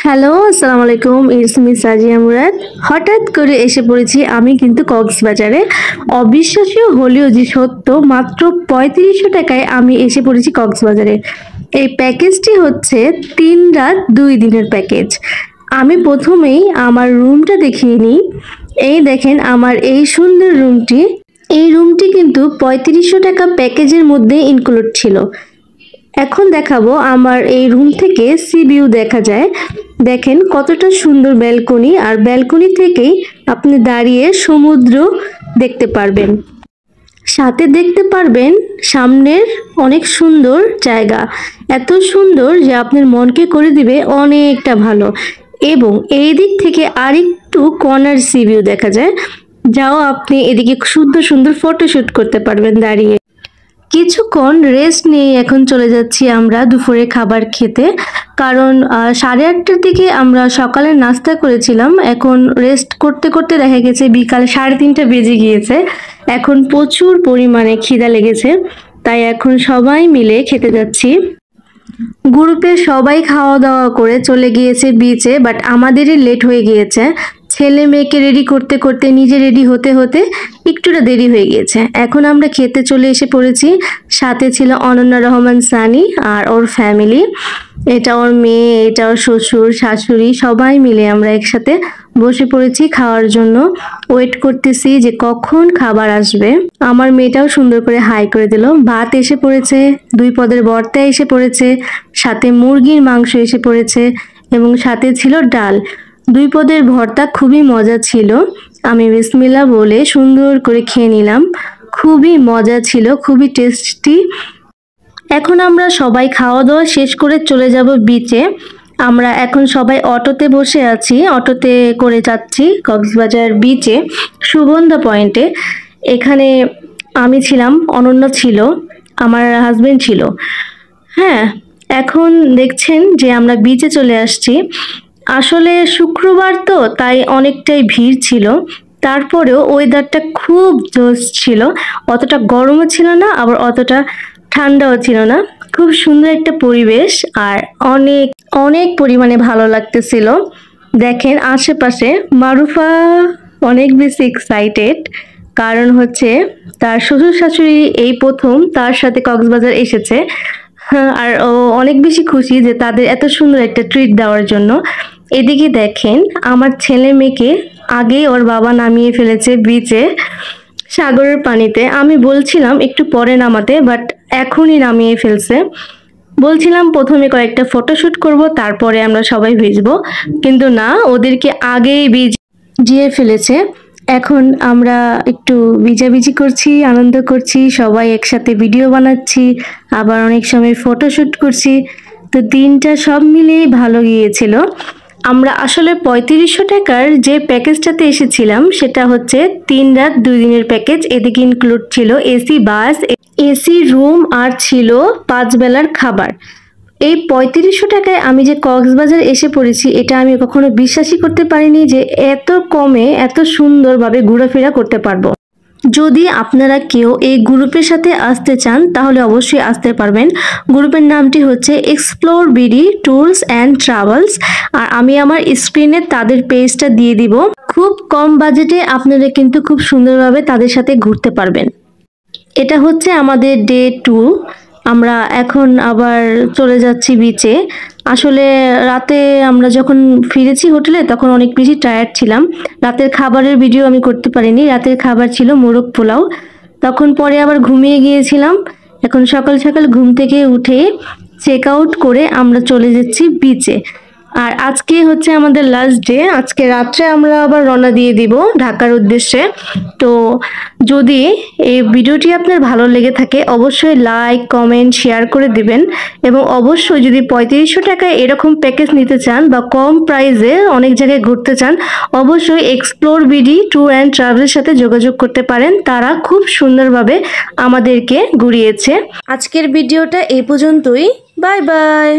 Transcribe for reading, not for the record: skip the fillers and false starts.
Hello, আসসালামু আলাইকুম। It's me সাজিয়া মুরাদ। হঠাৎ করে এসে পড়েছি আমি কিন্তু কক্সবাজারে। অবিশ্বাস্য হলেও যে সত্য, মাত্র ৩৫০০ টাকায় আমি এসে পড়েছি কক্সবাজারে। এই প্যাকেজটি হচ্ছে ৩ রাত ২ দিনের প্যাকেজ। আমি প্রথমেই আমার রুমটা দেখিয়ে নিই। এই দেখেন আমার এই সুন্দর রুমটি। এই রুমটি কিন্তু ৩৫০০ টাকা প্যাকেজের মধ্যে ইনক্লুড ছিল। এখন দেখাবো আমার এই রুম থেকে সি ভিউ দেখা যায়। দেখেন কতটা সুন্দর ব্যালকনি, আর ব্যালকনি থেকেই আপনি দাঁড়িয়ে সমুদ্র দেখতে পারবেন। সাথে দেখতে পারবেন সামনের অনেক সুন্দর জায়গা, এত সুন্দর যে আপনার মনকে করে দিবে অনেকটা ভালো। এবং এই দিক থেকে আরেকটু কর্নার সি ভিউ দেখা যায়, যাও আপনি এদিকে সুন্দর সুন্দর ফটোশুট করতে পারবেন দাঁড়িয়ে। কিছুক্ষণ রেস্ট নিয়ে এখন চলে যাচ্ছি আমরা দুপুরে খাবার খেতে, কারণ 8:30টার দিকে আমরা সকালের নাস্তা করেছিলাম। এখন রেস্ট করতে করতে দেখা গেছে বিকাল 3:30 বেজে গিয়েছে। এখন প্রচুর পরিমাণে খিদা লেগেছে, তাই এখন সবাই মিলে খেতে যাচ্ছি। গ্রুপে সবাই খাওয়া দাওয়া করে চলে গিয়েছে বিচে, বাট আমাদেরই লেট হয়ে গিয়েছে। ছেলে মেয়েকে রেডি করতে করতে নিজে রেডি হতে হতে একটুটা দেরি হয়ে গিয়েছে। এখন আমরা খেতে চলে এসে পড়েছি। সাথে ছিল অনন্যা রহমান সানি আর ওর ফ্যামিলি। এটা ওর মেয়ে, এটা ওর শ্বশুর শাশুড়ি, সবাই মিলে আমরা একসাথে বসে পড়েছি খাওয়ার জন্য। ওয়েট করতেছি যে কখন খাবার আসবে। আমার মেয়েটাও সুন্দর করে হাই করে দিল। ভাত এসে পড়েছে, 2 পদের ভর্তা এসে পড়েছে, সাথে মুরগির মাংস এসে পড়েছে এবং সাথে ছিল ডাল। 2 পদের ভর্তা খুবই মজা ছিল। আমি বিসমিল্লাহ বলে সুন্দর করে খেয়ে নিলাম। খুবই মজা ছিল, খুবই টেস্টি। এখন আমরা সবাই খাওয়া দাওয়া শেষ করে চলে যাব বিচে। আমরা এখন সবাই অটোতে বসে আছি, অটোতে করে যাচ্ছি কক্সবাজার বিচে সুগন্ধা পয়েন্টে। এখানে আমি ছিলাম, অনন্য ছিল, আমার হাজবেন্ড ছিল। হ্যাঁ, এখন দেখছেন যে আমরা বিচে চলে আসছি। আসলে শুক্রবার তো, তাই অনেকটাই ভিড় ছিল। তারপরেও ওয়েদারটা খুব জোস ছিল, অতটা গরমও ছিল না আবার অতটা ঠান্ডাও ছিল না। খুব সুন্দর একটা পরিবেশ, আর অনেক অনেক পরিমাণে ভালো লাগতেছিল। দেখেন আশেপাশে মারুফা অনেক বেশি এক্সাইটেড, কারণ হচ্ছে তার শ্বশুর শাশুড়ি এই প্রথম তার সাথে কক্সবাজার এসেছে। আর ও অনেক বেশি খুশি যে তাদের এত সুন্দর একটা ট্রিট দেওয়ার জন্য। এদিকে দেখেন আমার ছেলে মেয়েকে আগেই ওর বাবা নামিয়ে ফেলেছে বিচে সাগরের পানিতে। আমি বলছিলাম একটু পরে নামাতে, বাট এখনই নামিয়ে ফেলছে। বলছিলাম প্রথমে কয়েকটা ফটোশুট করব, তারপরে আমরা সবাই ভিজবো, কিন্তু না, ওদেরকে আগেই ভিজিয়ে ফেলেছে। এখন আমরা একটু ভিজাভিজি করছি, আনন্দ করছি, সবাই একসাথে ভিডিও বানাচ্ছি, আবার অনেক সময় ফটোশুট করছি। তো দিনটা সব মিলিয়ে ভালো গিয়েছিল। আমরা আসলে ৩৫০০ টাকার যে প্যাকেজটাতে এসেছিলাম সেটা হচ্ছে ৩ রাত ২ দিনের প্যাকেজ। এদিকে ইনক্লুড ছিল এসি বাস, এসি রুম, আর ছিল 5 বেলার খাবার। এই ৩৫০০ টাকায় আমি যে কক্সবাজার এসে পড়েছি, এটা আমি কখনো বিশ্বাসই করতে পারিনি যে এত কমে এত সুন্দরভাবে ঘোরাফেরা করতে পারবো। যদি আপনারা কেউ এই গ্রুপের সাথে আসতে চান তাহলে অবশ্যই আসতে পারবেন। গ্রুপের নামটি হচ্ছে explore BD tours and travels, আর আমি আমার স্ক্রিনে তাদের পেজটা দিয়ে দিব। খুব কম বাজেটে আপনারা কিন্তু খুব সুন্দরভাবে তাদের সাথে ঘুরতে পারবেন। এটা হচ্ছে আমাদের ডে 2। আমরা এখন আবার চলে যাচ্ছি বিচে। আসলে রাতে আমরা যখন ফিরেছি হোটেলে তখন অনেক বেশি টায়ার্ড ছিলাম। রাতের খাবারের ভিডিও আমি করতে পারিনি। রাতের খাবার ছিল মোরগ পোলাও, তখন পরে আবার ঘুমিয়ে গিয়েছিলাম। এখন সকাল সকাল ঘুম থেকে উঠে চেক আউট করে আমরা চলে যাচ্ছি বিচে। আর আজকে হচ্ছে আমাদের লাস্ট ডে। আজকে রাত্রে আমরা আবার রওনা দিয়ে দিব ঢাকার উদ্দেশ্যে। তো যদি এই ভিডিওটি আপনার ভালো লেগে থাকে অবশ্যই লাইক কমেন্ট শেয়ার করে দিবেন, এবং অবশ্যই যদি ৩৫০০ টাকায় এরকম প্যাকেজ নিতে চান বা কম প্রাইসে অনেক জায়গায় ঘুরতে চান, অবশ্যই এক্সপ্লোর বিডি ট্যুর অ্যান্ড ট্রাভেলের সাথে যোগাযোগ করতে পারেন। তারা খুব সুন্দরভাবে আমাদেরকে ঘুরিয়েছে। আজকের ভিডিওটা এই পর্যন্তই। Bye bye.